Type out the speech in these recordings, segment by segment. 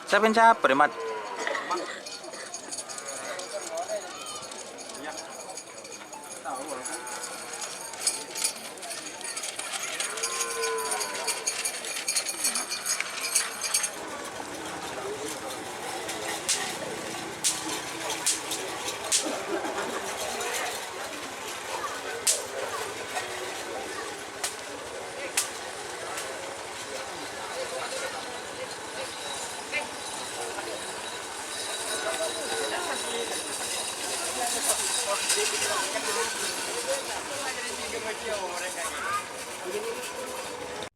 Siapa yang caper, Mat?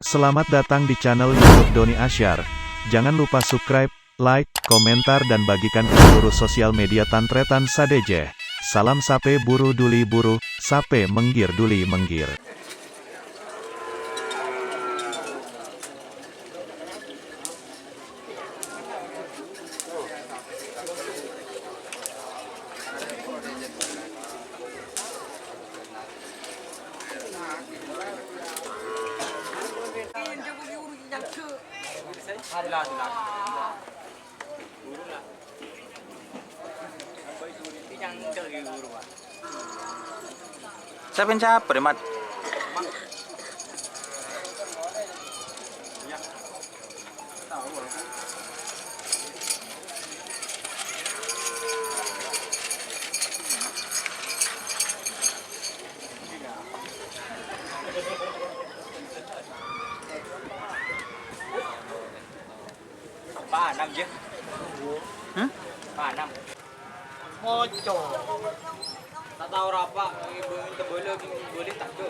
Selamat datang di channel YouTube Doni Asyar. Jangan lupa subscribe, like, komentar dan bagikan ke seluruh sosial media Tantretan Sadejeh. Salam sape buru duli buru, sape menggir duli menggir. Siapa yang caper, Mat? Ba năm chứ? Hmm? 6 Mojo. Tak tahu apa, kita boleh tak tu.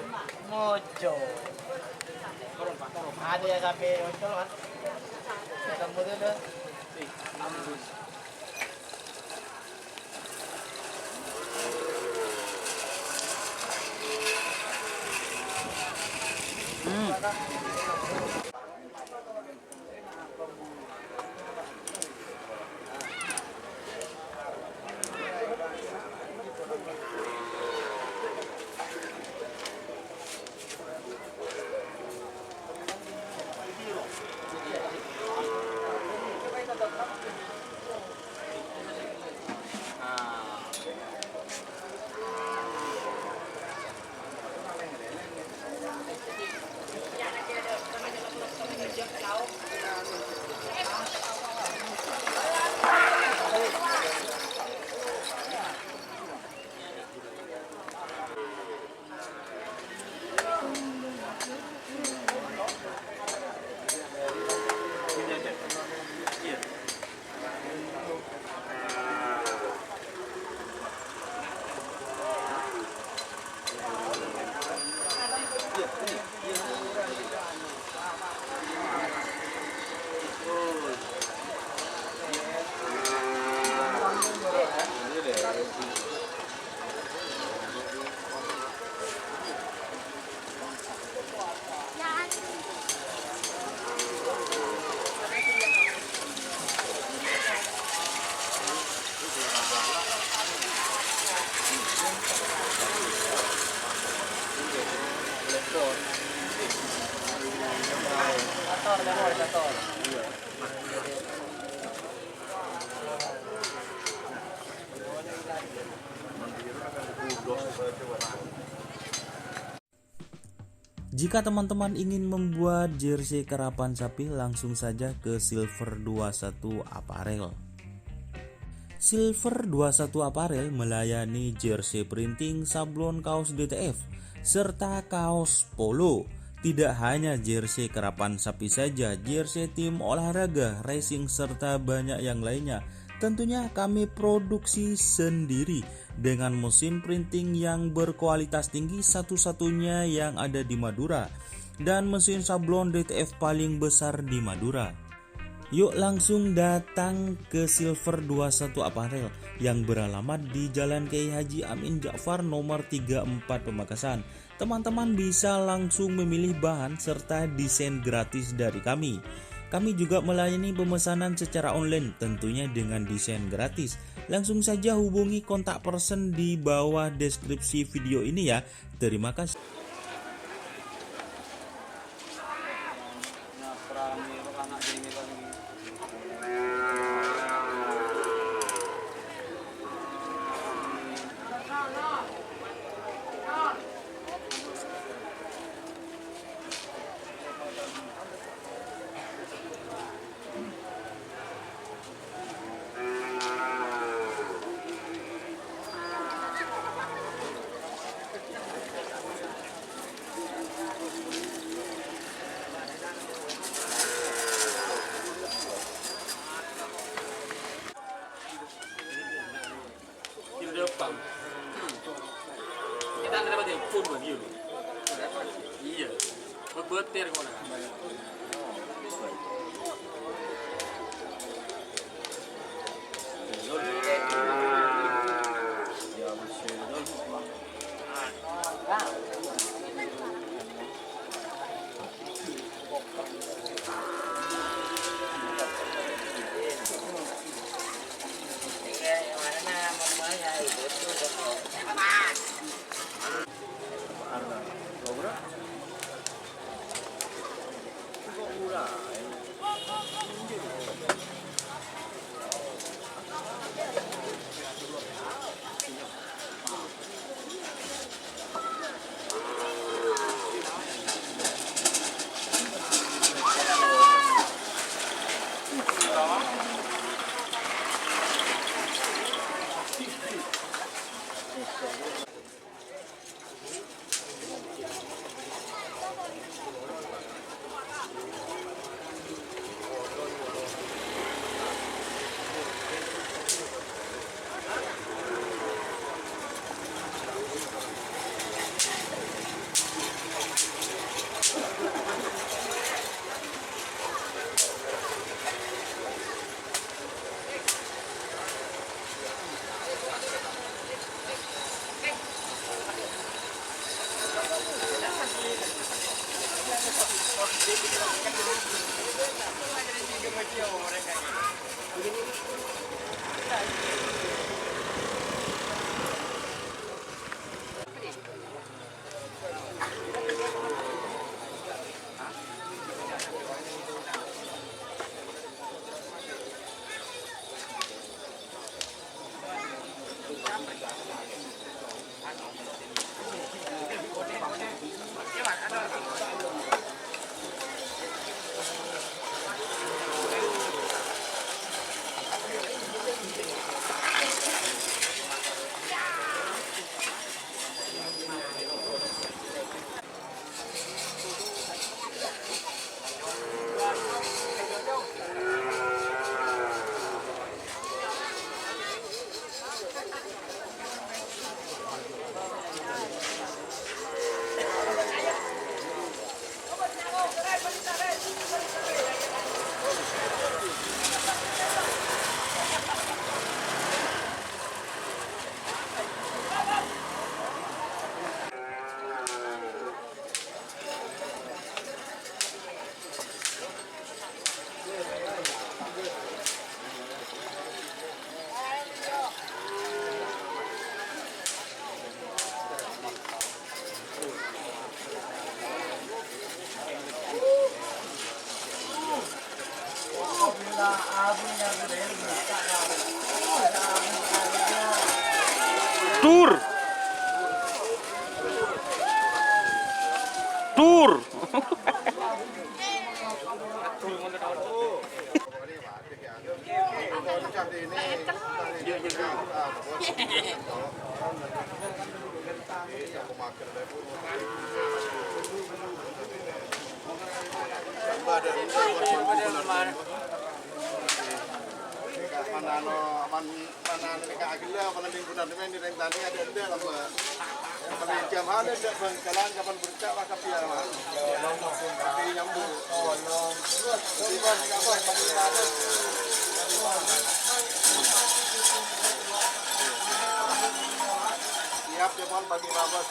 Mojo. Ada yang sampai Mojo kan? Kamu tu dah. Jika teman-teman ingin membuat jersey karapan sapi, langsung saja ke Silver 21 Apparel. Silver 21 Apparel melayani jersey printing, sablon kaos DTF, serta kaos polo. Tidak hanya jersey karapan sapi saja, jersey tim olahraga, racing, serta banyak yang lainnya. Tentunya kami produksi sendiri dengan mesin printing yang berkualitas tinggi, satu-satunya yang ada di Madura, dan mesin sablon DTF paling besar di Madura. Yuk langsung datang ke Silver 21 Apparel yang beralamat di Jalan Kiai Haji Amin Ja'far nomor 34 Pamekasan. Teman-teman bisa langsung memilih bahan serta desain gratis dari kami. Kami juga melayani pemesanan secara online, tentunya dengan desain gratis. Langsung saja hubungi kontak person di bawah deskripsi video ini ya. Terima kasih. Petir kau nak. Tur. Tur. Siap Jepang bagi babas.